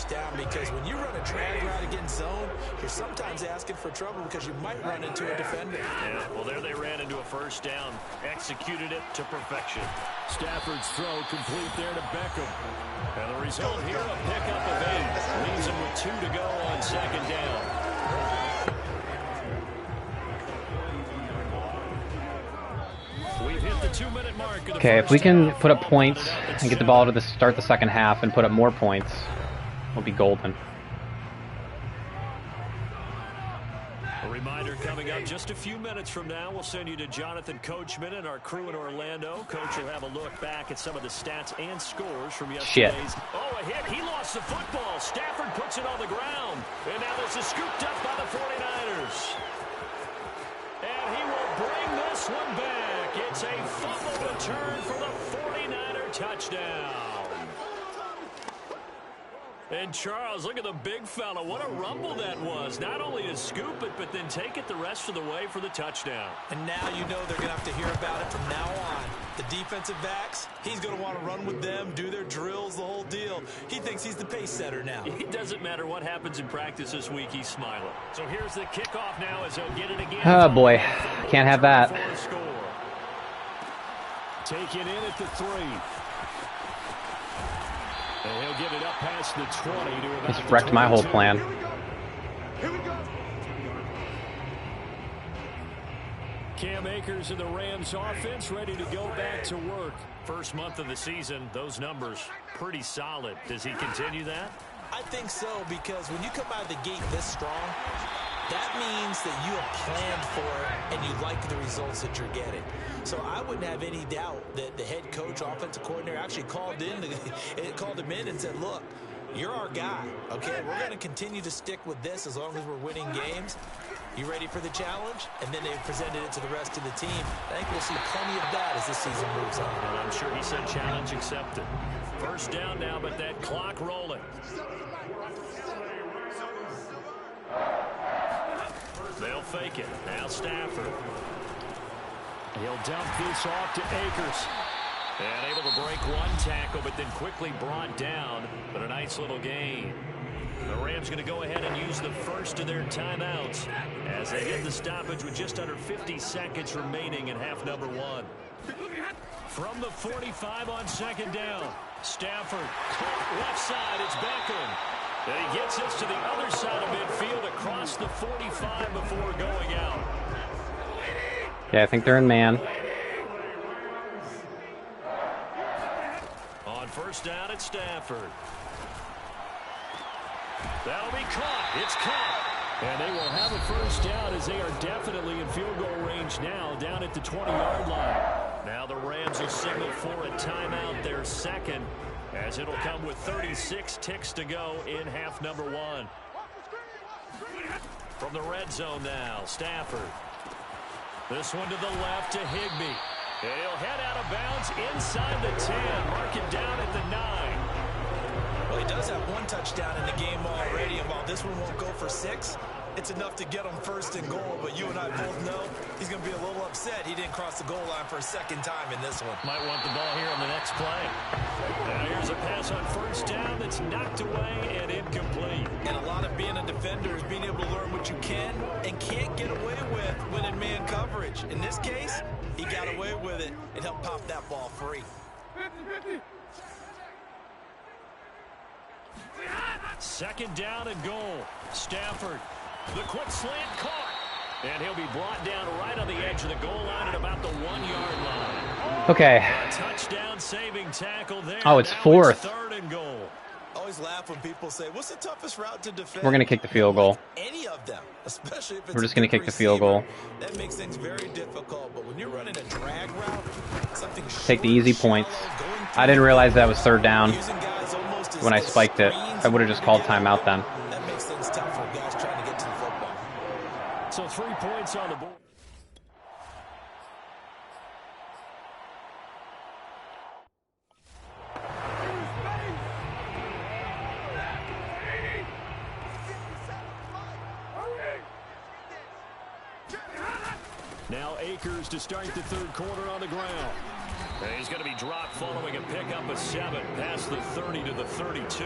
first down, because when you run a drag route against zone, you're sometimes asking for trouble because you might run into a defender. Yeah, well, there they ran into a first down. Executed it to perfection. Stafford's throw complete there to Beckham. And the result here, a pickup of 8. Leaves him with 2 to go on second down. We've hit the 2-minute mark. Okay, if we can put up points and get the ball to start the second half and put up more points, we'll be golden. A reminder coming up just a few minutes from now. We'll send you to Jonathan Coachman and our crew in Orlando. Coach will have a look back at some of the stats and scores from yesterday's. Oh, a hit. He lost the football. Stafford puts it on the ground. And now this is scooped up by the 49ers. And he will bring this one back. It's a fumble return for the 49er touchdown. And Charles, look at the big fella. What a rumble that was. Not only to scoop it, but then take it the rest of the way for the touchdown. And now you know they're going to have to hear about it from now on. The defensive backs, he's going to want to run with them, do their drills, the whole deal. He thinks he's the pace setter now. It doesn't matter what happens in practice this week, he's smiling. So here's the kickoff now as they'll get it again. Oh, boy. Can't have that. Take it in at the 3. And he'll get it up past the 20 to about Just wrecked my whole plan. Here we go. Cam Akers and the Rams offense ready to go back to work. First month of the season, those numbers pretty solid. Does he continue that? I think so, because when you come out of the gate this strong, that means that you have planned for it and you like the results that you're getting. So I wouldn't have any doubt that the head coach, offensive coordinator actually called him in and said, look, you're our guy, okay? We're going to continue to stick with this as long as we're winning games. You ready for the challenge? And then they presented it to the rest of the team. I think we'll see plenty of that as this season moves on. And I'm sure he said challenge accepted. First down now, but that clock rolling. They'll fake it. Now Stafford. He'll dump this off to Akers. And able to break one tackle, but then quickly brought down. But a nice little gain. The Rams going to go ahead and use the first of their timeouts as they get the stoppage with just under 50 seconds remaining in half number 1. From the 45 on second down, Stafford caught left side. It's Beckham. And he gets us to the other side of midfield across the 45 before going out. Yeah, I think they're in man. On first down, it's Stafford. That'll be caught. It's caught. And they will have a first down as they are definitely in field goal range now, down at the 20-yard line. Now the Rams will signal for a timeout, their second, as it'll come with 36 ticks to go in half number 1. From the red zone now, Stafford. This one to the left to Higbee. And he'll head out of bounds inside the 10. Mark it down at the 9. Well, he does have one touchdown in the game already, and while this one won't go for 6, it's enough to get him first and goal. But you and I both know he's going to be a little upset he didn't cross the goal line for a second time in this one. Might want the ball here on the next play. Now here's a pass on first down that's knocked away and incomplete. And a lot of being a defender is being able to learn what you can and can't get away with when in man coverage. In this case, he got away with it and helped pop that ball free. Second down and goal. Stafford. The quick slant caught. And he'll be brought down right on the edge of the goal line at about the 1-yard line. Okay. A touchdown saving tackle there. Oh, it's now fourth. It's 3rd and goal. Always laugh when people say, what's the toughest route to defend? We're going to kick the field goal. Any of them, especially if it's We're just going to kick the field goal. That makes things very difficult. But when you're running a drag route, something Take the easy points. I didn't realize that was 3rd down when I spiked it. I would have just called timeout then. That makes things tough for guys trying to get to the football. So 3 points on the board. Now Akers to start the 3rd quarter on the ground. And he's going to be dropped following a pickup of 7 past the 30 to the 32.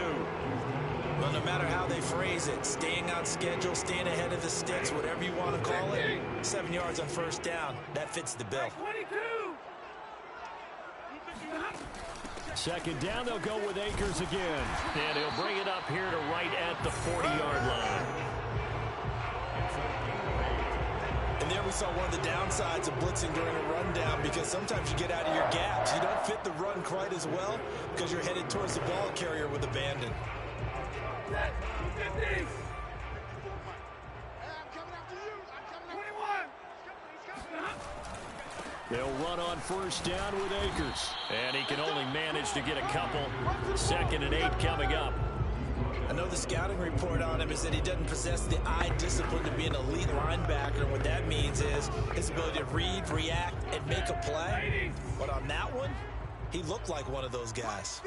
Well, no matter how they phrase it, staying on schedule, staying ahead of the sticks, whatever you want to call it, 7 yards on first down, that fits the bill. Second down, they'll go with Akers again. And he'll bring it up here to right at the 40-yard line. And there we saw one of the downsides of blitzing during a rundown, because sometimes you get out of your gaps. You don't fit the run quite as well because you're headed towards the ball carrier with abandon. They'll run on first down with Akers. And he can only manage to get a couple. 2nd and 8 coming up. I know the scouting report on him is that he doesn't possess the eye discipline to be an elite linebacker. And what that means is his ability to read, react, and make a play. But on that one, he looked like one of those guys.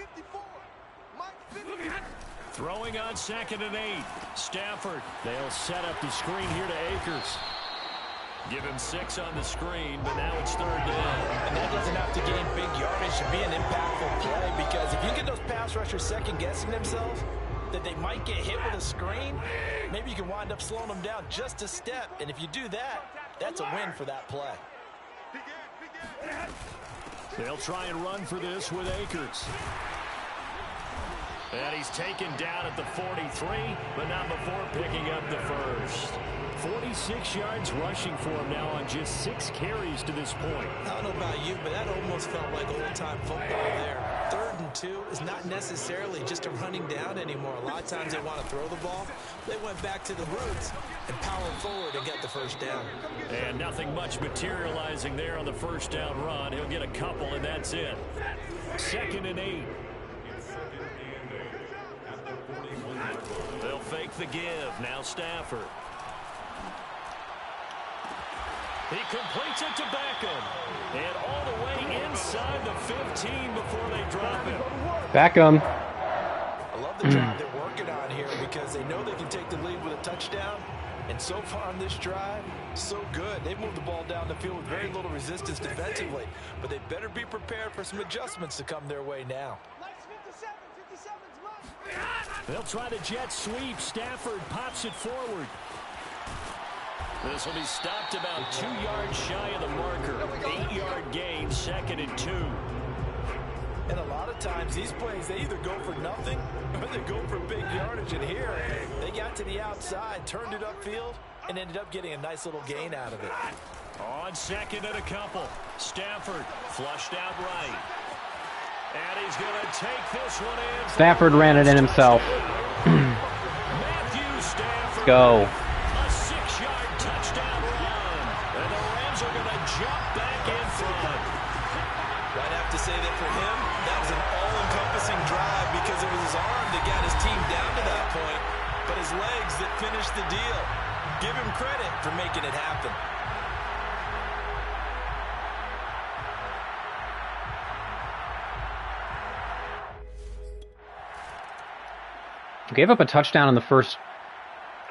Throwing on 2nd and 8. Stafford. They'll set up the screen here to Akers. Give him 6 on the screen, but now it's 3rd down. And that doesn't have to gain big yardage to be an impactful play, because if you get those pass rushers second-guessing themselves, that they might get hit with a screen, maybe you can wind up slowing them down just a step. And if you do that, that's a win for that play. They'll try and run for this with Akers. And he's taken down at the 43, but not before picking up the first. 46 yards rushing for him now on just 6 carries to this point. I don't know about you, but that almost felt like old-time football there. 3rd and 2 is not necessarily just a running down anymore. A lot of times they want to throw the ball. They went back to the roots and powered forward and get the first down. And nothing much materializing there on the first down run. He'll get a couple, and that's it. 2nd and 8. They'll fake the give. Now Stafford. He completes it to Beckham. And all the way inside the 15 before they drop him. Beckham. I love the job they're working on here, because they know they can take the lead with a touchdown. And so far on this drive, so good. They've moved the ball down the field with very little resistance defensively. But they better be prepared for some adjustments to come their way now. They'll try the jet sweep. Stafford pops it forward. This will be stopped about 2 yards shy of the marker. 8-yard gain, 2nd and 2. And a lot of times these plays, they either go for nothing or they go for big yardage. And here, they got to the outside, turned it upfield, and ended up getting a nice little gain out of it. On 2nd and a couple. Stafford flushed out right. And he's going to take this one in. Stafford ran it in himself. Matthew Stafford. Let's go. A 6-yard touchdown run. And the Rams are going to jump back in front. I'd have to say that for him, that was an all-encompassing drive, because it was his arm that got his team down to that point, but his legs that finished the deal. Give him credit for making it happen. Gave up a touchdown in the first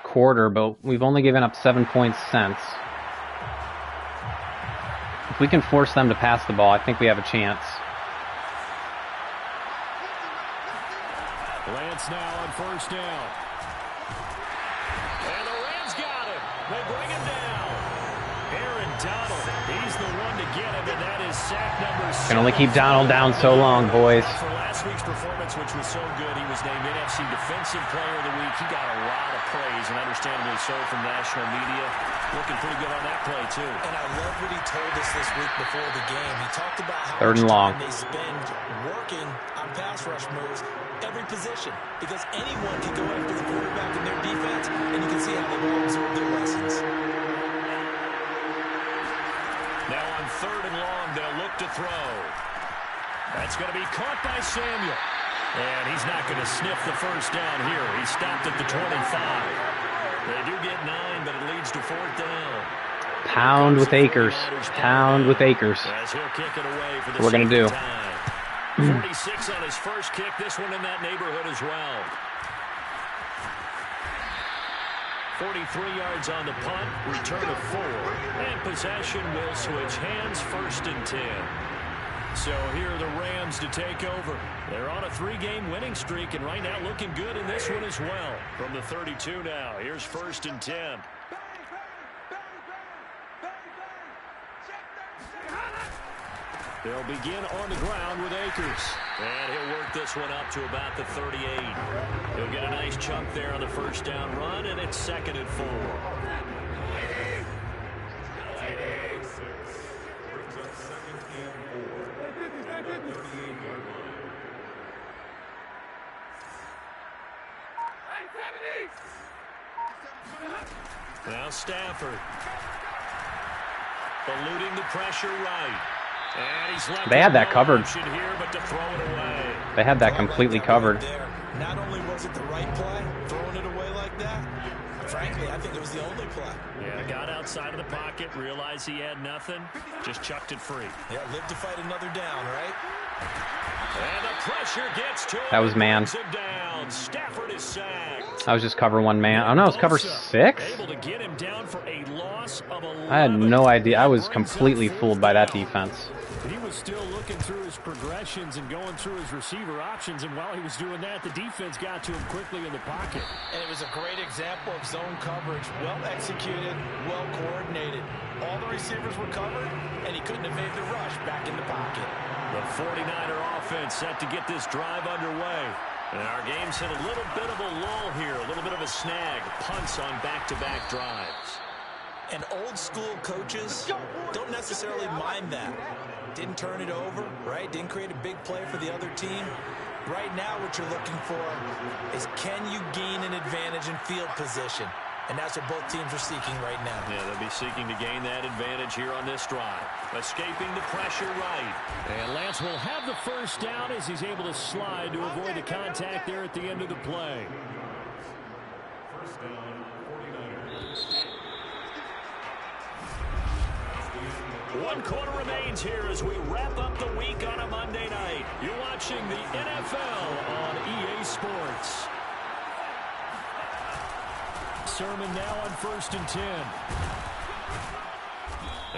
quarter, but we've only given up 7 points since. If we can force them to pass the ball, I think we have a chance. Lance now on first down. And the Rams got him. They bring him down. Aaron Donald, he's the one to get him, and that is sack number 7. Can only keep Donald down so long, boys. For last week's performance, which was so good, he was named NFC Defensive Player of the Week. He got a lot of praise, and understandably so, from national media. Looking pretty good on that play, too. And I love what he told us this week before the game. He talked about how 3rd and long. they spend working on pass rush moves, every position, because anyone can go after the quarterback in their defense, and you can see how they've all absorbed their lessons. Now on 3rd and long, they'll look to throw. That's going to be caught by Samuel. And he's not going to sniff the first down here. He stopped at the 25. They do get 9, but it leads to 4th down. Pound with Akers. Pound with Akers. As he'll kick it away for the What we're going to do. 46 on his first kick. This one in that neighborhood as well. 43 yards on the punt. Return of 4. And possession will switch hands. 1st and 10. So here are the Rams to take over. They're on a 3-game winning streak, and right now looking good in this one as well. From the 32 now, here's 1st and 10. They'll begin on the ground with Akers. And he'll work this one up to about the 38. He'll get a nice chunk there on the first down run, and it's 2nd and 4. Now Stafford. Eluding the pressure right. And he's left. They had that covered. Here, but to throw it away. They had that completely covered. Not only was it the right play, throwing it away like that, frankly, I think it was the only play. Yeah, got outside of the pocket, realized he had nothing, just chucked it free. Yeah, live to fight another down, right? And the pressure gets to him. That was man. Down. Stafford is sacked. I was just cover 1 man. Oh no, it was cover 6? Able to get him down for a loss of 11. I had no idea. I was completely fooled by that defense. He was still looking through his progressions and going through his receiver options, and while he was doing that, the defense got to him quickly in the pocket. And it was a great example of zone coverage. Well executed, well coordinated. All the receivers were covered, and he couldn't evade the rush back in the pocket. The 49er offense set to get this drive underway. And our game's hit a little bit of a lull here, a little bit of a snag. Punts on back-to-back drives. And old school coaches don't necessarily mind that. Didn't turn it over, right? Didn't create a big play for the other team. Right now what you're looking for is, can you gain an advantage in field position? And that's what both teams are seeking right now. Yeah, they'll be seeking to gain that advantage here on this drive. Escaping the pressure right. And Lance will have the first down as he's able to slide to avoid the contact there at the end of the play. First down, 49ers. 1 quarter remains here as we wrap up the week on a Monday night. You're watching the NFL on EA Sports. Sermon now on 1st and 10.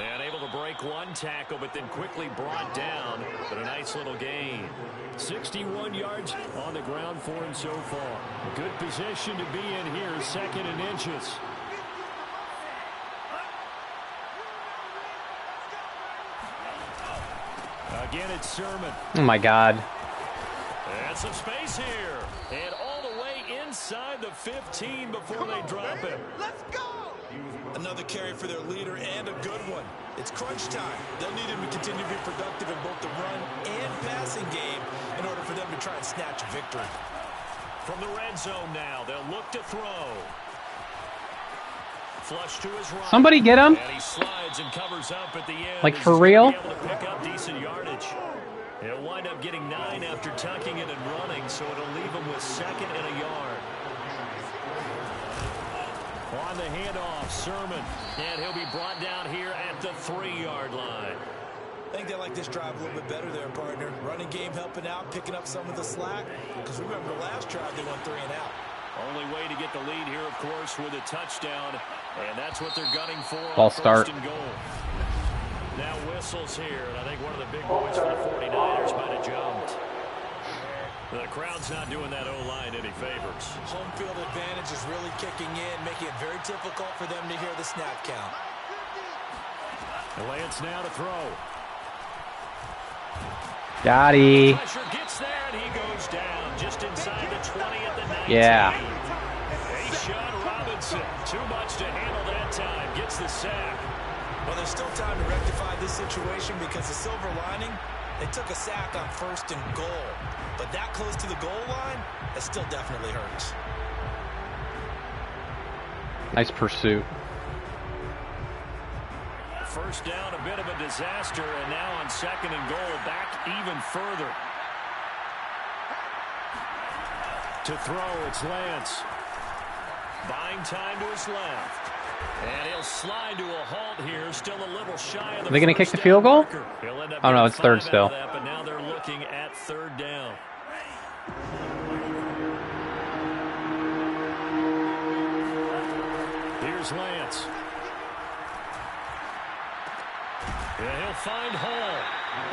And able to break 1 tackle, but then quickly brought down. But a nice little gain. 61 yards on the ground for him so far. Good position to be in here, 2nd and inches. Again, it's Sermon. Oh my God. And some space here. And all the way inside the 15 before they drop him. Let's go! Another carry for their leader, and a good one. It's crunch time. They'll need him to continue to be productive in both the run and passing game in order for them to try and snatch a victory. From the red zone now, they'll look to throw. Flush to his right. Somebody get him. And he slides and covers up at the end. Like for real? Able to pick up decent yardage. He'll wind up getting 9 after tucking it and running, so it'll leave him with 2nd and a yard. On the handoff, Sermon. And he'll be brought down here at the 3-yard line. I think they like this drive a little bit better there, partner. Running game helping out, picking up some of the slack. Because remember, the last drive they went 3 and out. Only way to get the lead here, of course, with a touchdown. And that's what they're gunning for. Ball start. 1st and goal. Now whistles here, and I think one of the big boys for the 49ers might have jumped. The crowd's not doing that O-line any favors. Home field advantage is really kicking in, making it very difficult for them to hear the snap count. Lance now to throw. Got he. Pressure gets there, and he goes down just inside the 20 at the 19. Yeah. Sean Robinson, too much to handle that time, gets the sack. Well, there's still time to rectify this situation because the silver lining, they took a sack on 1st and goal. But that close to the goal line, it still definitely hurts. Nice pursuit. First down, a bit of a disaster, and now on 2nd and goal, back even further. To throw, it's Lance. Buying time to his left. And he'll slide to a halt here, still a little shy of the. Are they going to kick the field goal? Oh no, it's 3rd still. That, but now they're looking at 3rd down. Here's Lance. Yeah, he'll find Hall.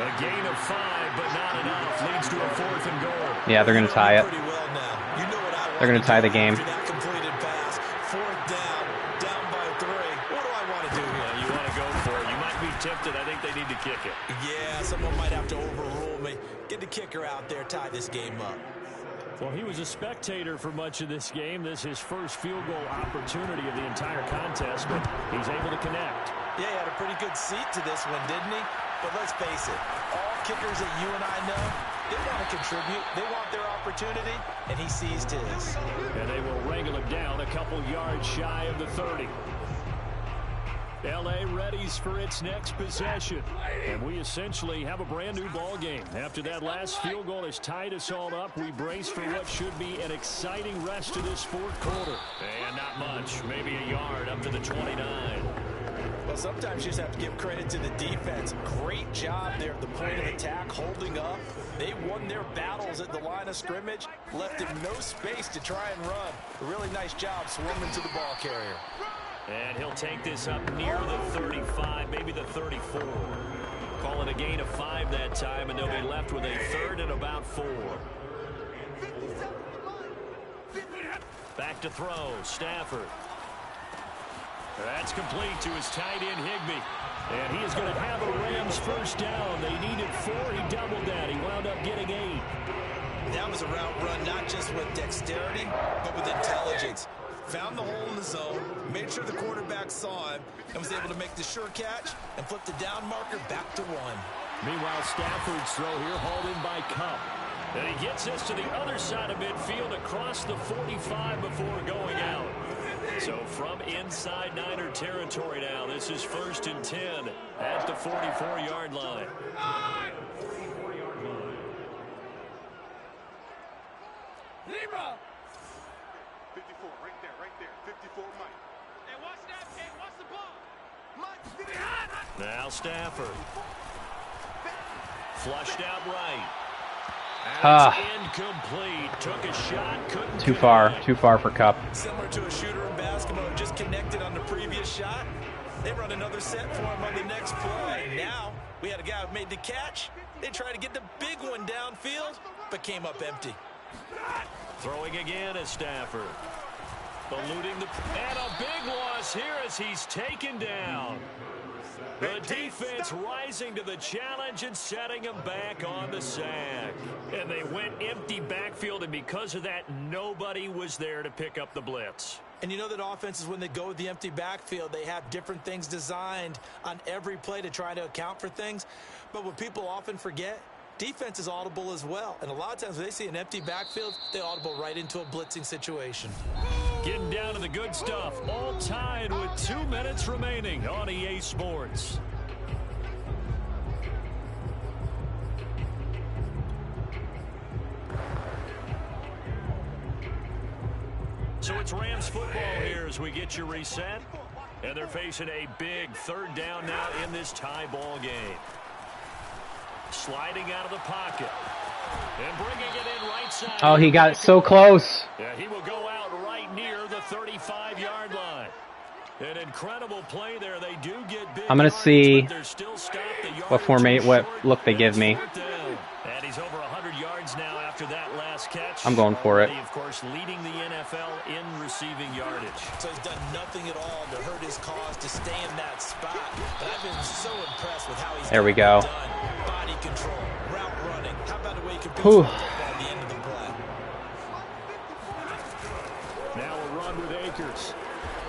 A gain of 5, but not enough. Leads to a 4th and goal. Yeah, they're going to tie it. They're going to tie the game. Completed pass, 4th down, down by 3. What do I want to do here? You want to go for it. You might be tempted. I think they need to kick it. Yeah, someone might have to overrule me. Get the kicker out there, tie this game up. Well, he was a spectator for much of this game. This is his first field goal opportunity of the entire contest, but he's able to connect. Yeah, he had a pretty good seat to this one, didn't he? But let's face it, all kickers that you and I know, they want to contribute. They want their opportunity, and he seized his. And they will wrangle him down a couple yards shy of the 30. L.A. readies for its next possession. And we essentially have a brand-new ball game. After that last field goal has tied us all up, we brace for what should be an exciting rest of this 4th quarter. And not much. Maybe a yard up to the 29. Well, sometimes you just have to give credit to the defense. Great job there at the point of attack, holding up. They won their battles at the line of scrimmage, left him no space to try and run. A really nice job swarming to the ball carrier. And he'll take this up near the 35, maybe the 34. Call it a gain of 5 that time, and they'll be left with a 3rd and about 4. Back to throw, Stafford. That's complete to his tight end, Higbee. And he is going to have a Rams first down. They needed 4. He doubled that. He wound up getting 8. That was a route run, not just with dexterity, but with intelligence. Found the hole in the zone, made sure the quarterback saw him, and was able to make the sure catch and flip the down marker back to 1. Meanwhile, Stafford's throw here hauled in by Cup. And he gets us to the other side of midfield across the 45 before going out. So from inside Niner territory now, this is 1st and 10 at the 44-yard line. Libra! 54, right there, 54, Mike. Hey, watch that, kid, watch the ball. Mike, now Stafford. Flushed out right. Incomplete. Took a shot, couldn't. Too far for Cup. Similar to a shooter in basketball who just connected on the previous shot. They run another set for him on the next play. Now we had a guy who made the catch. They tried to get the big one downfield, but came up empty. Throwing again is Stafford. Eluding the... And a big loss here as he's taken down. The defense rising to the challenge and setting him back on the sack. And they went empty backfield, and because of that, nobody was there to pick up the blitz. And you know that offenses, when they go with the empty backfield, they have different things designed on every play to try to account for things. But what people often forget, defense is audible as well. And a lot of times when they see an empty backfield, they audible right into a blitzing situation. Getting down to the good stuff. All tied with 2 minutes remaining on EA Sports. So it's Rams football here as we get you reset. And they're facing a big 3rd down now in this tie ball game. Sliding out of the pocket. And bringing it in right side. Oh, he got so close. Yeah, he will go out right near the 35-yard line. An incredible play there. They do get big. I'm going to see what what look they give me. And he's over 100 yards now after that last catch. I'm going for it. Of course, leading the NFL in receiving yardage. So he's done nothing at all to hurt his cause to stay in that spot. But I've been so impressed with how he's there we go. done. Body control, route running. How about the way he can produce at the end of the play? Now a run with Akers.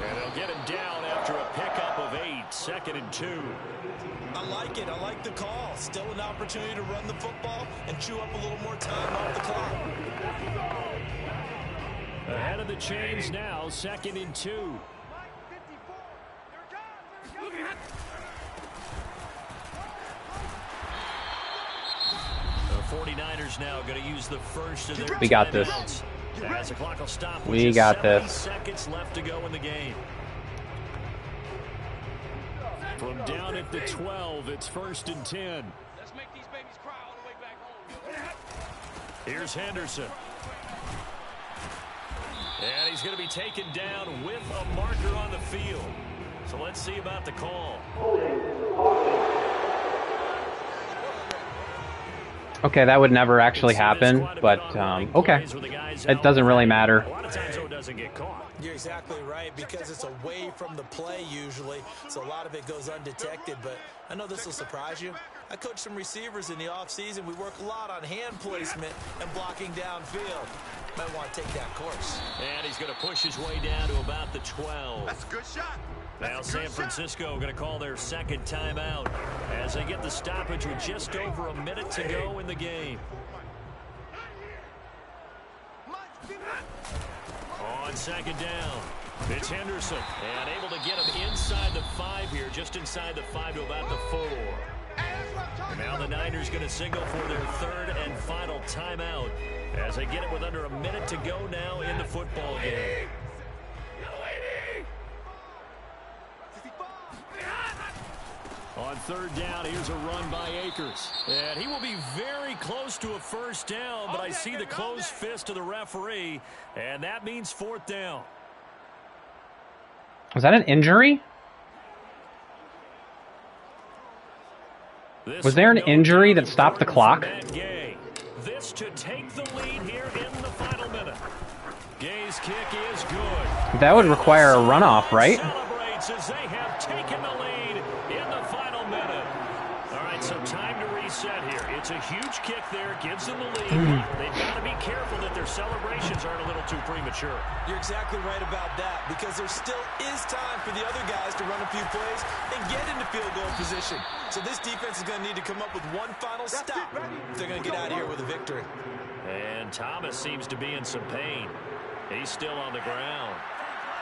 And they'll get him down after a pickup of 8, 2nd and 2. I like it. I like the call. Still an opportunity to run the football and chew up a little more time off the clock. Ahead of the chains now, 2nd and 2. The 49ers now going to use the first of their We got this. As the clock will stop. We got this. Seconds left to go in the game. From down at the 12, it's 1st and 10. let's make these babies cry all the way back home. Here's Henderson. And he's going to be taken down with a marker on the field. So let's see about the call. Okay, that would never actually happen, but okay. It doesn't really matter. A lot of times, though, it doesn't get caught. You're exactly right, because it's away from the play usually, so a lot of it goes undetected. But I know this will surprise you. I coach some receivers in the offseason. We work a lot on hand placement and blocking downfield. Might want to take that course. And he's going to push his way down to about the 12. That's a good shot. Now San Francisco going to call their second timeout as they get the stoppage with just over a minute to go in the game. On second down, it's Henderson, and able to get him inside the 5 here, just inside the 5 to about the 4. And now the Niners going to signal for their third and final timeout as they get it with under a minute to go now in the football game. On third down, here's a run by Akers. And he will be very close to a first down, but I see the closed fist of the referee, and that means fourth down. Was that an injury? Was there an injury that stopped the clock? This to take the lead here in the final minute. Gay's kick is good. That would require a runoff, right? Celebrates as they have taken the lead in the final minute. All right, so time to reset here. It's a huge kick there, gives them the lead. They've got to be careful that their celebrations aren't a little too premature. You're exactly right about that, because there still is time for the other guys to run a few plays and get into field goal position. So this defense is going to need to come up with one final stop if they're going to get out of here with a victory. And Thomas seems to be in some pain. He's still on the ground.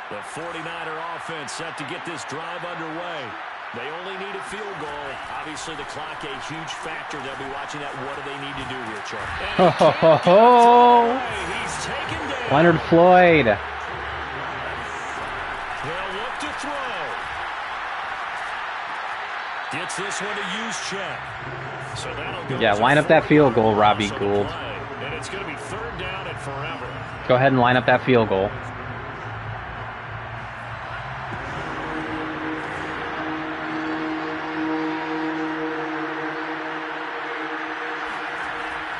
The 49er offense set to get this drive underway. They only need a field goal. Obviously, the clock a huge factor. They'll be watching that. What do they need to do here, Chuck? Ho, ho, ho, ho. He's taken down. Leonard Floyd. They'll look to throw. Gets this one to use check. So that'll go. Yeah, line up that field goal, Robbie Gould. And it's going to be third down and forever. Go ahead and line up that field goal.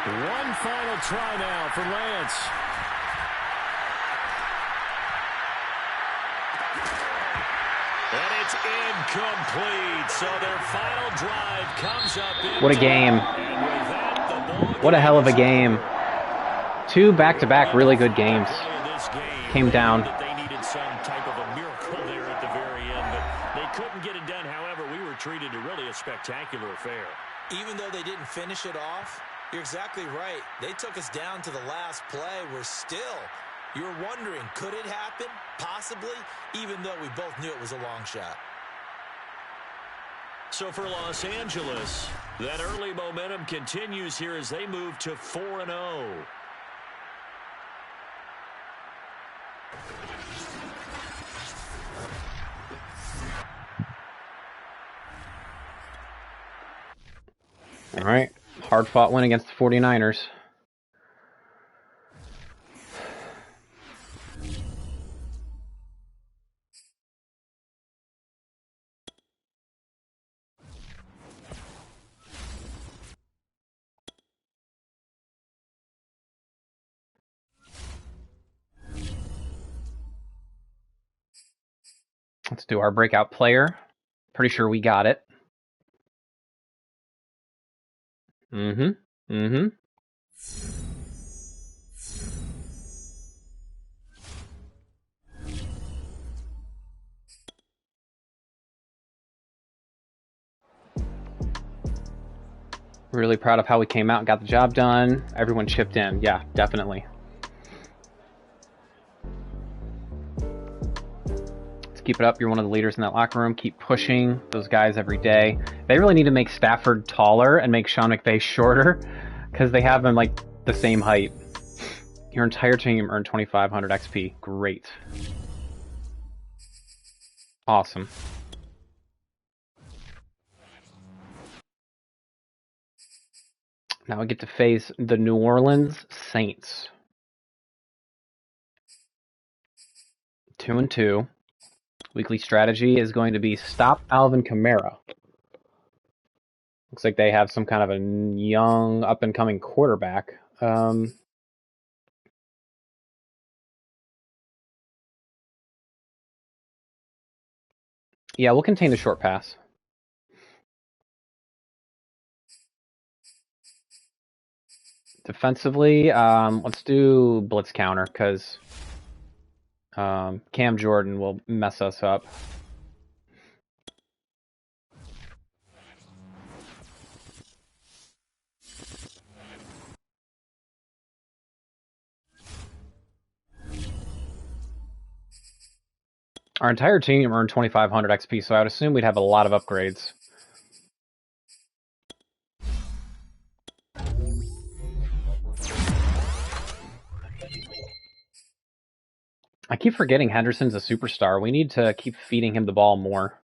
One final try now for Lance. And it's incomplete. So their final drive comes up. What a game. What a hell of a game. 2 back-to-back really good games. Came down. They needed some type of a miracle there at the very end, but they couldn't get it done. However, we were treated to really a spectacular affair. Even though they didn't finish it off, you're exactly right. They took us down to the last play. You were wondering, could it happen? Possibly, even though we both knew it was a long shot. So for Los Angeles, that early momentum continues here as they move to 4-0. All right. Hard-fought win against the 49ers. Let's do our breakout player. Pretty sure we got it. Really proud of how we came out and got the job done. Everyone chipped in. Yeah, definitely. Keep it up. You're one of the leaders in that locker room. Keep pushing those guys every day. They really need to make Stafford taller and make Sean McVay shorter, because they have him like the same height. Your entire team earned 2,500 XP. Great. Awesome. Now we get to face the New Orleans Saints. 2-2. Weekly strategy is going to be stop Alvin Kamara. Looks like they have some kind of a young, up-and-coming quarterback. Yeah, we'll contain the short pass. Defensively, let's do blitz counter, because Cam Jordan will mess us up. Our entire team earned 2,500 XP, so I would assume we'd have a lot of upgrades. I keep forgetting Henderson's a superstar. We need to keep feeding him the ball more.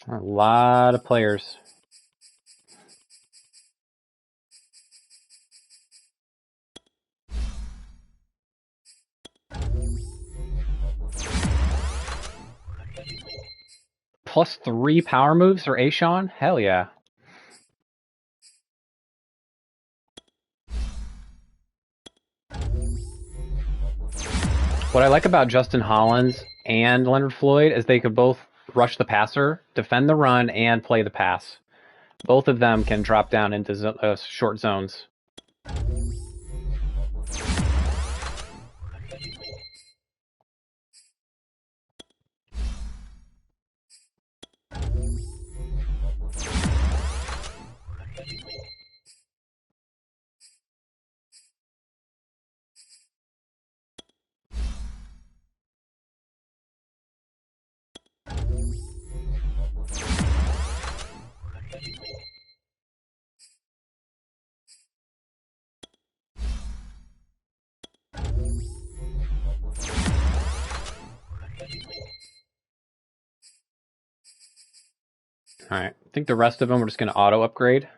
A lot of players. +3 power moves for Ashawn? Hell yeah. What I like about Justin Hollins and Leonard Floyd is they could both rush the passer, defend the run, and play the pass. Both of them can drop down into short zones. Alright, I think the rest of them we're just going to auto-upgrade.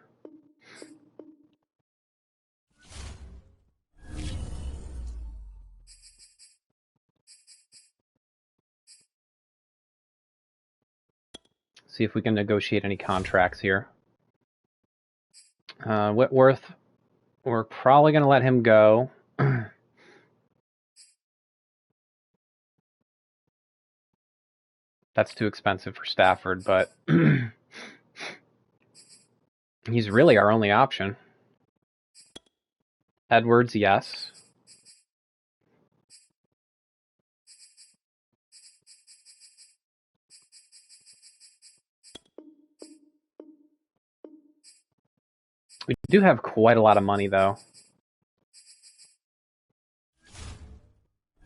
See if we can negotiate any contracts here. Whitworth, we're probably going to let him go. That's too expensive for Stafford, but he's really our only option. Edwards, yes. We do have quite a lot of money, though.